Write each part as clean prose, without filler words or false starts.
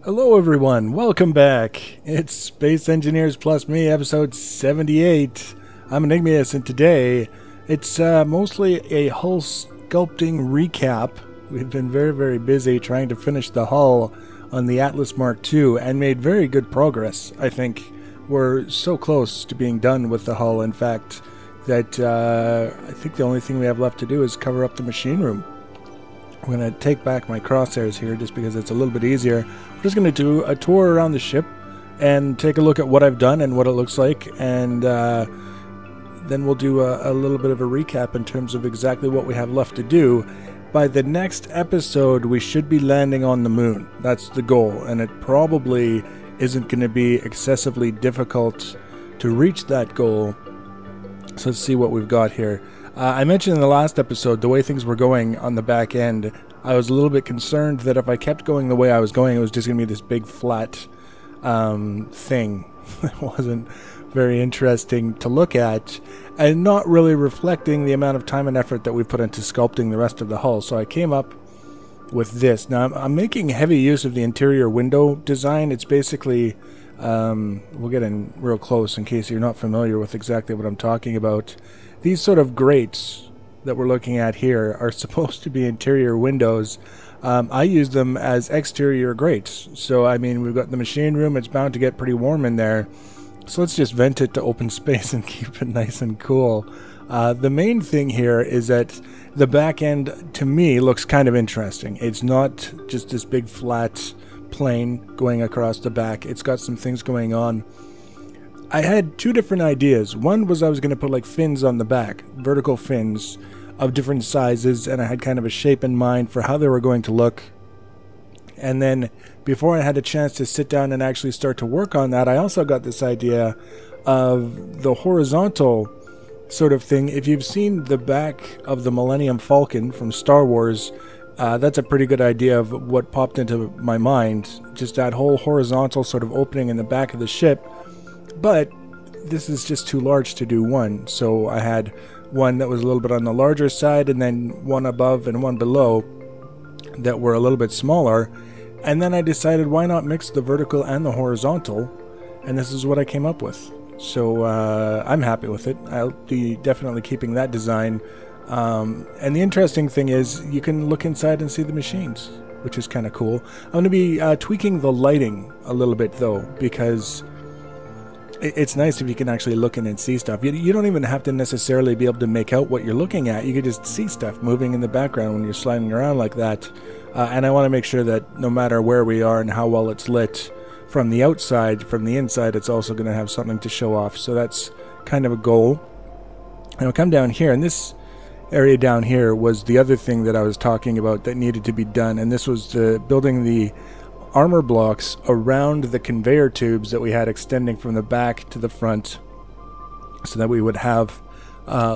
Hello everyone, welcome back. It's Space Engineers Plus Me, episode 78. I'm Enigmius, and today it's mostly a hull sculpting recap. We've been very busy trying to finish the hull on the Atlas Mark II and made very good progress. I think we're so close to being done with the hull, in fact, that I think the only thing we have left to do is cover up the machine room. I'm going to take back my crosshairs here just because it's a little bit easier. I'm just going to do a tour around the ship and take a look at what I've done and what it looks like, and then we'll do a little bit of a recap in terms of exactly what we have left to do. By the next episode, we should be landing on the moon. That's the goal, and it probably isn't going to be excessively difficult to reach that goal. So let's see what we've got here. I mentioned in the last episode the way things were going on the back end. I was a little bit concerned that if I kept going the way I was going, it was just going to be this big flat thing that wasn't very interesting to look at and not really reflecting the amount of time and effort that we put into sculpting the rest of the hull. So I came up with this. Now I'm making heavy use of the interior window design. It's basically, we'll get in real close in case you're not familiar with exactly what I'm talking about. These sort of grates that we're looking at here are supposed to be interior windows. I use them as exterior grates. So, I mean, we've got the machine room. It's bound to get pretty warm in there. So let's just vent it to open space and keep it nice and cool. The main thing here is that the back end, to me, looks kind of interesting. It's not just this big flat plane going across the back. It's got some things going on. I had two different ideas. One was I was going to put like fins on the back, vertical fins of different sizes, and I had kind of a shape in mind for how they were going to look. And then before I had a chance to sit down and actually start to work on that, I also got this idea of the horizontal sort of thing. If you've seen the back of the Millennium Falcon from Star Wars, that's a pretty good idea of what popped into my mind. Just that whole horizontal sort of opening in the back of the ship. But this is just too large to do one, so I had one that was a little bit on the larger side, and then one above and one below that were a little bit smaller. And then I decided, why not mix the vertical and the horizontal, and this is what I came up with. So I'm happy with it. I'll be definitely keeping that design. And the interesting thing is you can look inside and see the machines, which is kind of cool. I'm going to be tweaking the lighting a little bit though, because it's nice if you can actually look in and see stuff. You don't even have to necessarily be able to make out what you're looking at. You can just see stuff moving in the background when you're sliding around like that. And I want to make sure that no matter where we are and how well it's lit from the outside, from the inside, it's also going to have something to show off. So that's kind of a goal. And I'll come down here, and this area down here was the other thing that I was talking about that needed to be done. And this was building the armor blocks around the conveyor tubes that we had extending from the back to the front, so that we would have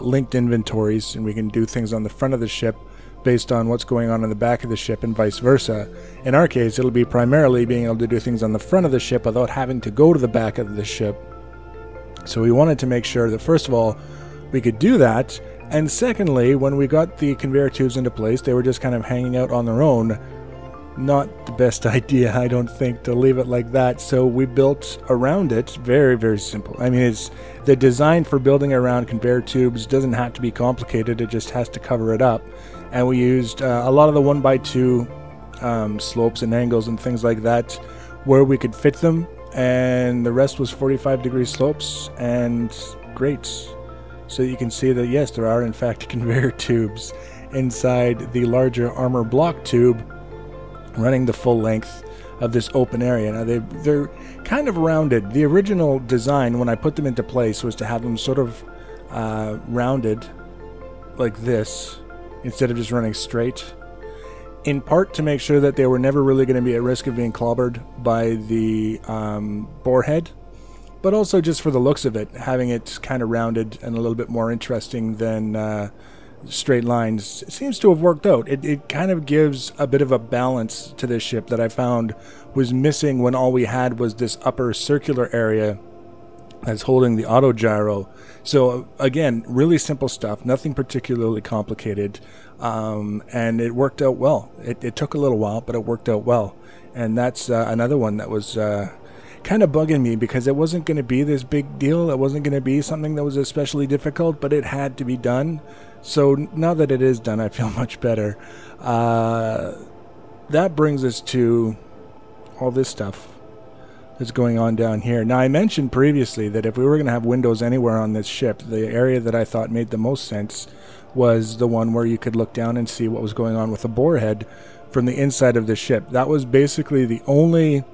linked inventories, and we can do things on the front of the ship based on what's going on in the back of the ship and vice versa. In our case, it'll be primarily being able to do things on the front of the ship without having to go to the back of the ship. So we wanted to make sure that first of all we could do that, and secondly, when we got the conveyor tubes into place, they were just kind of hanging out on their own. Not the best idea, I don't think, to leave it like that. So we built around it. Very simple. I mean, it's the design for building around conveyor tubes doesn't have to be complicated. It just has to cover it up. And we used a lot of the 1x2 slopes and angles and things like that where we could fit them, and the rest was 45-degree slopes and grates. So you can see that yes, there are in fact conveyor tubes inside the larger armor block tube, running the full length of this open area. Now they're kind of rounded. The original design when I put them into place was to have them sort of rounded like this instead of just running straight, in part to make sure that they were never really going to be at risk of being clobbered by the bore head, but also just for the looks of it, having it kind of rounded and a little bit more interesting than straight lines. It seems to have worked out. It kind of gives a bit of a balance to this ship that I found was missing when all we had was this upper circular area that's holding the auto gyro. So again, really simple stuff, nothing particularly complicated, and it worked out well. It took a little while, but it worked out well. And that's another one that was kind of bugging me because it wasn't going to be this big deal. It wasn't going to be something that was especially difficult, but it had to be done. So now that it is done, I feel much better. That brings us to all this stuff that's going on down here. Now, I mentioned previously that if we were going to have windows anywhere on this ship, the area that I thought made the most sense was the one where you could look down and see what was going on with the borehead from the inside of the ship. That was basically the only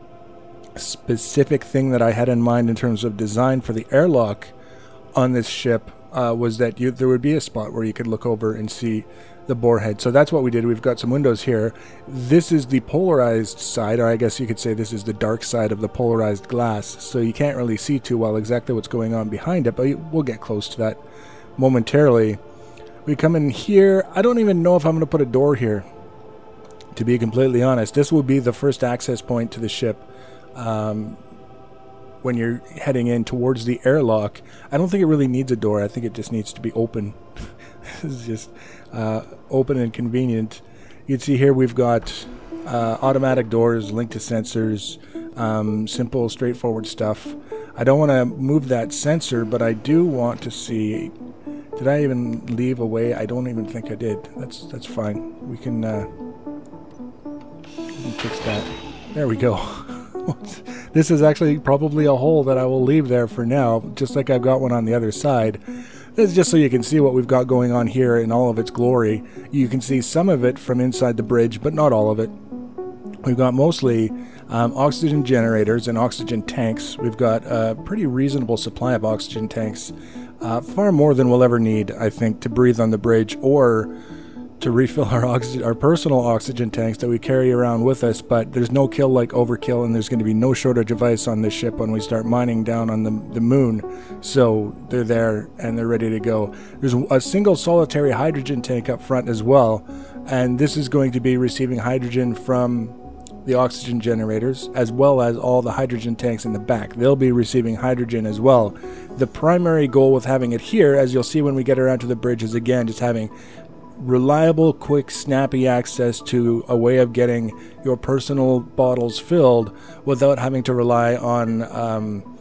specific thing that I had in mind in terms of design for the airlock on this ship, was that there would be a spot where you could look over and see the borehead. So that's what we did. We've got some windows here. This is the polarized side, or I guess you could say this is the dark side of the polarized glass. So you can't really see too well exactly what's going on behind it, but we'll get close to that momentarily. We come in here. I don't even know if I'm going to put a door here, to be completely honest. This will be the first access point to the ship when you're heading in towards the airlock. I don't think it really needs a door. I think it just needs to be open. This is just open and convenient. You can see here we've got automatic doors linked to sensors, simple, straightforward stuff. I don't want to move that sensor, but I do want to see... Did I even leave away? I don't even think I did. That's fine. We can fix that. There we go. This is actually probably a hole that I will leave there for now, just like I've got one on the other side. This is just so you can see what we've got going on here in all of its glory. You can see some of it from inside the bridge, but not all of it. We've got mostly oxygen generators and oxygen tanks. We've got a pretty reasonable supply of oxygen tanks. Far more than we'll ever need, I think, to breathe on the bridge or to refill our personal oxygen tanks that we carry around with us. But there's no kill like overkill, and there's going to be no shortage of ice on this ship when we start mining down on the moon. So they're there and they're ready to go. There's a single solitary hydrogen tank up front as well, and this is going to be receiving hydrogen from the oxygen generators, as well as all the hydrogen tanks in the back. They'll be receiving hydrogen as well. The primary goal with having it here, as you'll see when we get around to the bridge, is again just having reliable, quick, snappy access to a way of getting your personal bottles filled without having to rely on...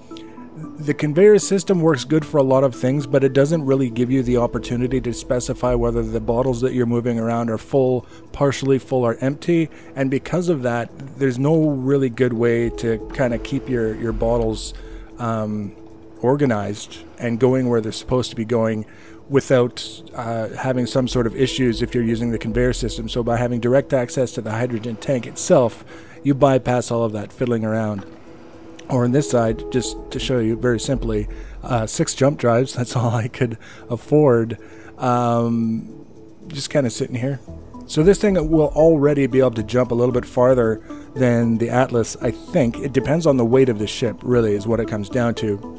The conveyor system works good for a lot of things, but it doesn't really give you the opportunity to specify whether the bottles that you're moving around are full, partially full, or empty. And because of that, there's no really good way to kind of keep your bottles organized and going where they're supposed to be going without having some sort of issues if you're using the conveyor system. So by having direct access to the hydrogen tank itself, you bypass all of that fiddling around. Or on this side, just to show you very simply, 6 jump drives. That's all I could afford. Just kind of sitting here. So this thing will already be able to jump a little bit farther than the Atlas, I think. It depends on the weight of the ship, really, is what it comes down to.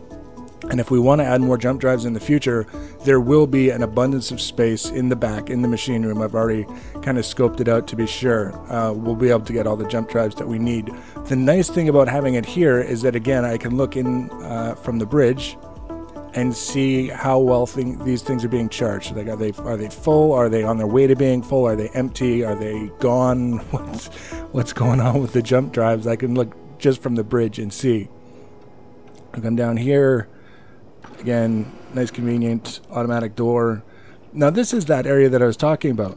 And if we want to add more jump drives in the future, there will be an abundance of space in the back, in the machine room. I've already kind of scoped it out to be sure. We'll be able to get all the jump drives that we need. The nice thing about having it here is that, again, I can look in from the bridge and see how well these things are being charged. Like, are they full? Are they on their way to being full? Are they empty? Are they gone? What's going on with the jump drives? I can look just from the bridge and see. I come down here. Again, nice convenient automatic door. Now this is that area that I was talking about,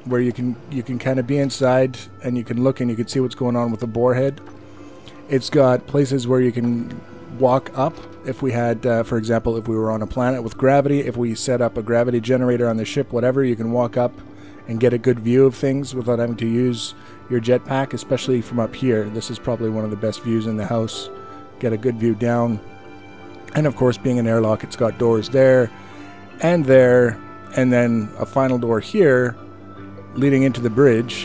where you can kind of be inside and you can look and you can see what's going on with the borehead. It's got places where you can walk up. If we had, for example, if we were on a planet with gravity, if we set up a gravity generator on the ship, whatever, you can walk up and get a good view of things without having to use your jetpack, especially from up here. This is probably one of the best views in the house. Get a good view down. And of course, being an airlock, it's got doors there, and then a final door here leading into the bridge,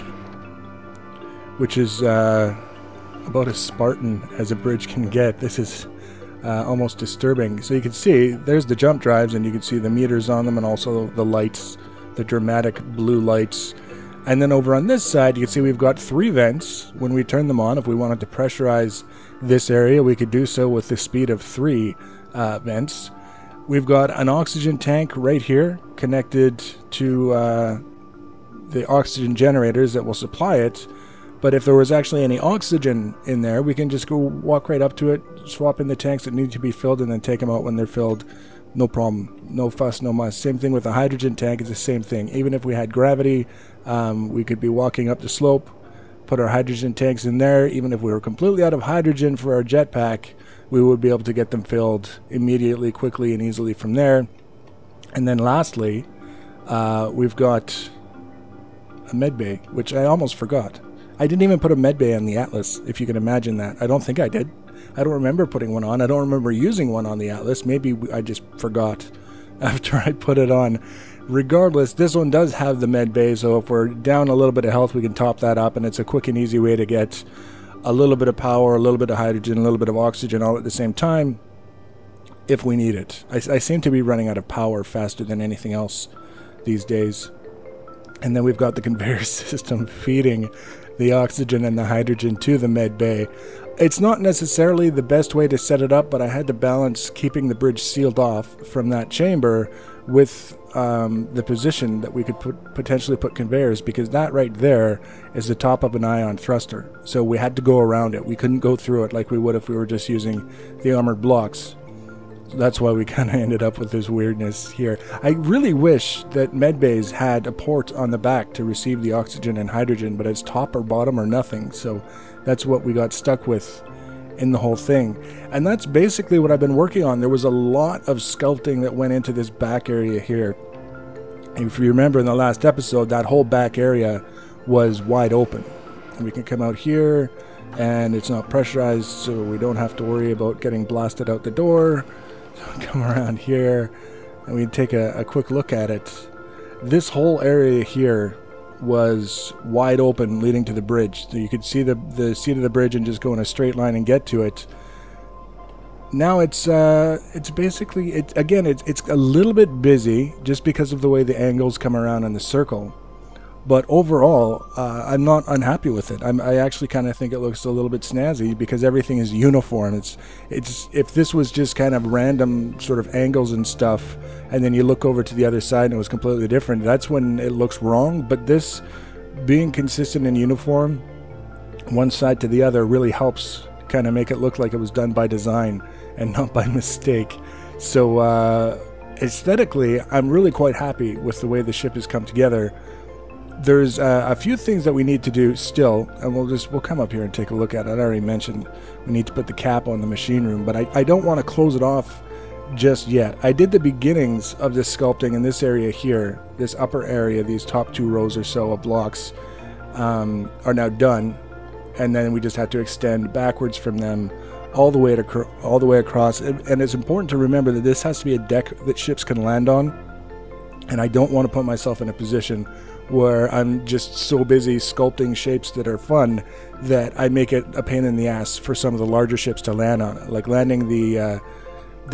which is about as Spartan as a bridge can get. This is almost disturbing. So you can see there's the jump drives, and you can see the meters on them, and also the lights, the dramatic blue lights. And then over on this side, you can see we've got 3 vents. When we turn them on, if we wanted to pressurize this area, we could do so with the speed of 3 vents. We've got an oxygen tank right here connected to the oxygen generators that will supply it. But if there was actually any oxygen in there, we can just go walk right up to it, swap in the tanks that need to be filled, and then take them out when they're filled. No problem. No fuss, no muss. Same thing with the hydrogen tank. It's the same thing. Even if we had gravity, we could be walking up the slope, put our hydrogen tanks in there. Even if we were completely out of hydrogen for our jetpack, we would be able to get them filled immediately, quickly, and easily from there. And then lastly, we've got a med bay, which I almost forgot. I didn't even put a med bay on the Atlas, if you can imagine that. I don't think I did. I don't remember putting one on. I don't remember using one on the Atlas. Maybe I just forgot after I put it on. Regardless, this one does have the med bay, so if we're down a little bit of health, we can top that up, and it's a quick and easy way to get a little bit of power, a little bit of hydrogen, a little bit of oxygen all at the same time if we need it. I seem to be running out of power faster than anything else these days. And then we've got the conveyor system feeding the oxygen and the hydrogen to the med bay. It's not necessarily the best way to set it up, but I had to balance keeping the bridge sealed off from that chamber with the position that we could potentially put conveyors, because that right there is the top of an ion thruster. So we had to go around it. We couldn't go through it like we would if we were just using the armored blocks. So that's why we kind of ended up with this weirdness here. I really wish that medbays had a port on the back to receive the oxygen and hydrogen, but it's top or bottom or nothing. So that's what we got stuck with in the whole thing. And that's basically what I've been working on. There was a lot of sculpting that went into this back area here. And if you remember in the last episode, that whole back area was wide open. And we can come out here, and it's not pressurized, so we don't have to worry about getting blasted out the door. So come around here, and we take a quick look at it. This whole area here was wide open leading to the bridge, so you could see the seat of the bridge and just go in a straight line and get to it. Now it's basically, it's a little bit busy just because of the way the angles come around in the circle, but overall I'm not unhappy with it. I actually kind of think it looks a little bit snazzy because everything is uniform. It's if this was just kind of random sort of angles and stuff, and then you look over to the other side and it was completely different, that's when it looks wrong. But this being consistent and uniform, one side to the other, really helps kind of make it look like it was done by design and not by mistake. So aesthetically, I'm really quite happy with the way the ship has come together. There's a few things that we need to do still, and we'll come up here and take a look at it. I already mentioned we need to put the cap on the machine room, but I don't want to close it off just yet. I did the beginnings of this sculpting in this area here, this upper area. These top 2 rows or so of blocks are now done, and then we just have to extend backwards from them all the way across. And it's important to remember that this has to be a deck that ships can land on, and I don't want to put myself in a position where I'm just so busy sculpting shapes that are fun that I make it a pain in the ass for some of the larger ships to land on it. Like landing the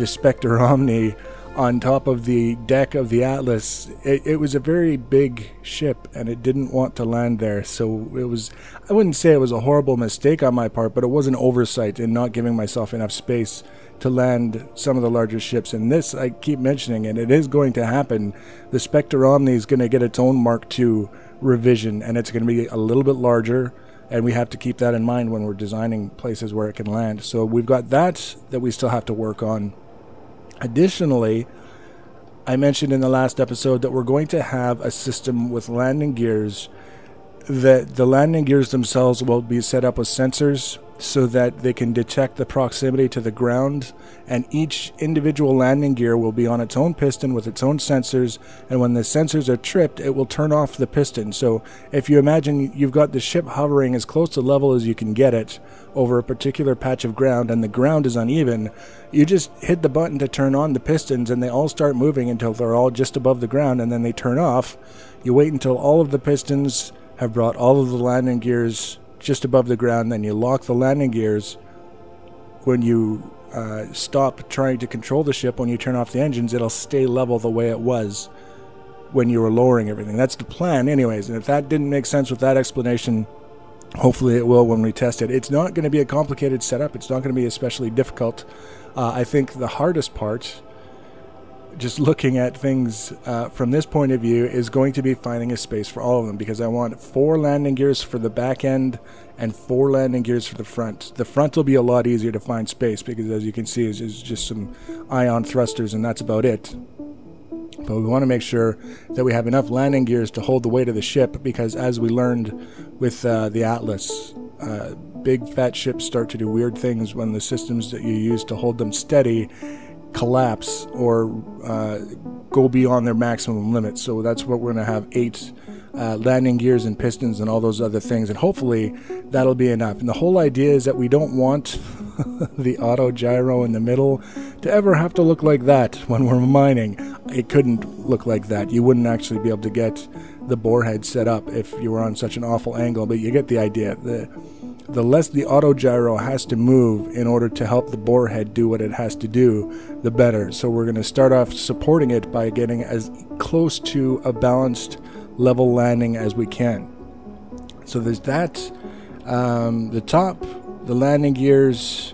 Spectre Omni on top of the deck of the Atlas. It was a very big ship, and it didn't want to land there. So it was, I wouldn't say it was a horrible mistake on my part, but it was an oversight in not giving myself enough space to land some of the larger ships. And this, I keep mentioning, and it is going to happen. The Spectre Omni is going to get its own Mark II revision, and it's going to be a little bit larger, and we have to keep that in mind when we're designing places where it can land. So we've got that we still have to work on. Additionally, I mentioned in the last episode that we're going to have a system with landing gears, that the landing gears themselves will be set up with sensors so that they can detect the proximity to the ground, and each individual landing gear will be on its own piston with its own sensors, and when the sensors are tripped, it will turn off the piston. So if you imagine you've got the ship hovering as close to level as you can get it over a particular patch of ground, and the ground is uneven, you just hit the button to turn on the pistons, and they all start moving until they're all just above the ground, and then they turn off. You wait until all of the pistons have brought all of the landing gears just above the ground, then you lock the landing gears. When you stop trying to control the ship, when you turn off the engines, it'll stay level the way it was when you were lowering everything. That's the plan anyways, and if that didn't make sense with that explanation, hopefully it will when we test it. It's not going to be a complicated setup. It's not going to be especially difficult. I think the hardest part just looking at things from this point of view, is going to be finding a space for all of them, because I want 4 landing gears for the back end and 4 landing gears for the front. The front will be a lot easier to find space because, as you can see, is just some ion thrusters and that's about it. But we want to make sure that we have enough landing gears to hold the weight of the ship, because as we learned with the Atlas, big fat ships start to do weird things when the systems that you use to hold them steady collapse or go beyond their maximum limit. So that's what we're going to have 8 landing gears and pistons and all those other things, and hopefully that'll be enough. And the whole idea is that we don't want the auto gyro in the middle to ever have to look like that when we're mining. It couldn't look like that. You wouldn't actually be able to get the bore head set up if you were on such an awful angle, but you get the idea. The less the auto gyro has to move in order to help the bore head do what it has to do, the better. So we're going to start off supporting it by getting as close to a balanced level landing as we can. So there's that, the top, the landing gears,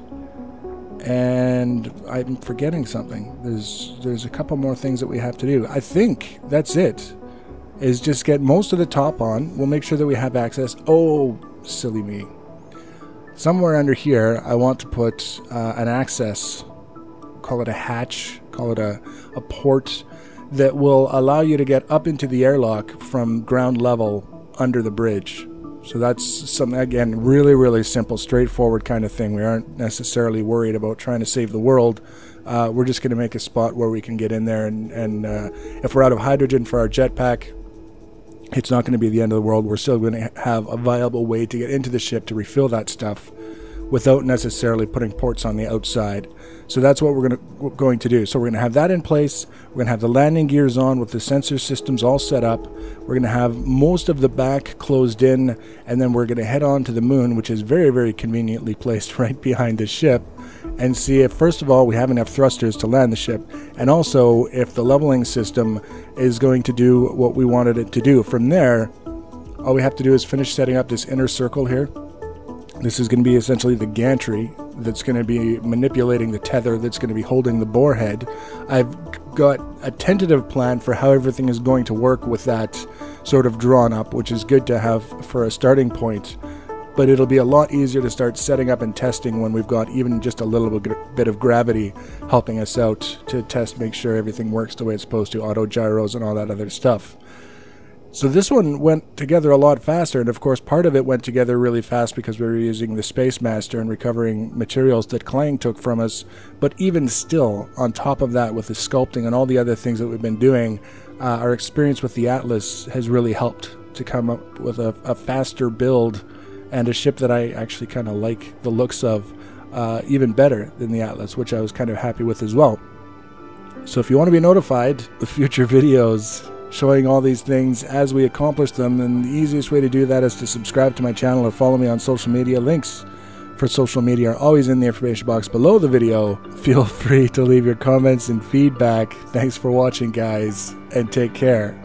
and I'm forgetting something. There's a couple more things that we have to do. I think that's it, is just get most of the top on. We'll make sure that we have access. Oh, silly me. Somewhere under here, I want to put an access, call it a hatch, call it a port, that will allow you to get up into the airlock from ground level under the bridge. So that's something, again, really, really simple, straightforward kind of thing. We aren't necessarily worried about trying to save the world. We're just going to make a spot where we can get in there, and if we're out of hydrogen for our jetpack, it's not going to be the end of the world. We're still going to have a viable way to get into the ship to refill that stuff without necessarily putting ports on the outside. So that's what we're going to do. So we're going to have that in place. We're going to have the landing gears on with the sensor systems all set up. We're going to have most of the back closed in, and then we're going to head on to the moon, which is very, very conveniently placed right behind the ship, and see if, first of all, we have enough thrusters to land the ship, and also if the leveling system is going to do what we wanted it to do. From there, all we have to do is finish setting up this inner circle here. This is going to be essentially the gantry that's going to be manipulating the tether that's going to be holding the bore head. I've got a tentative plan for how everything is going to work with that sort of drawn up, which is good to have for a starting point. But it'll be a lot easier to start setting up and testing when we've got even just a little bit of gravity helping us out to test, make sure everything works the way it's supposed to, auto gyros and all that other stuff. So this one went together a lot faster, and of course part of it went together really fast because we were using the Space Master and recovering materials that Clang took from us. But even still, on top of that, with the sculpting and all the other things that we've been doing, our experience with the Atlas has really helped to come up with a faster build and a ship that I actually kind of like the looks of even better than the Atlas, which I was kind of happy with as well. So if you want to be notified of future videos showing all these things as we accomplish them, then the easiest way to do that is to subscribe to my channel or follow me on social media. Links for social media are always in the information box below the video. Feel free to leave your comments and feedback. Thanks for watching, guys, and take care.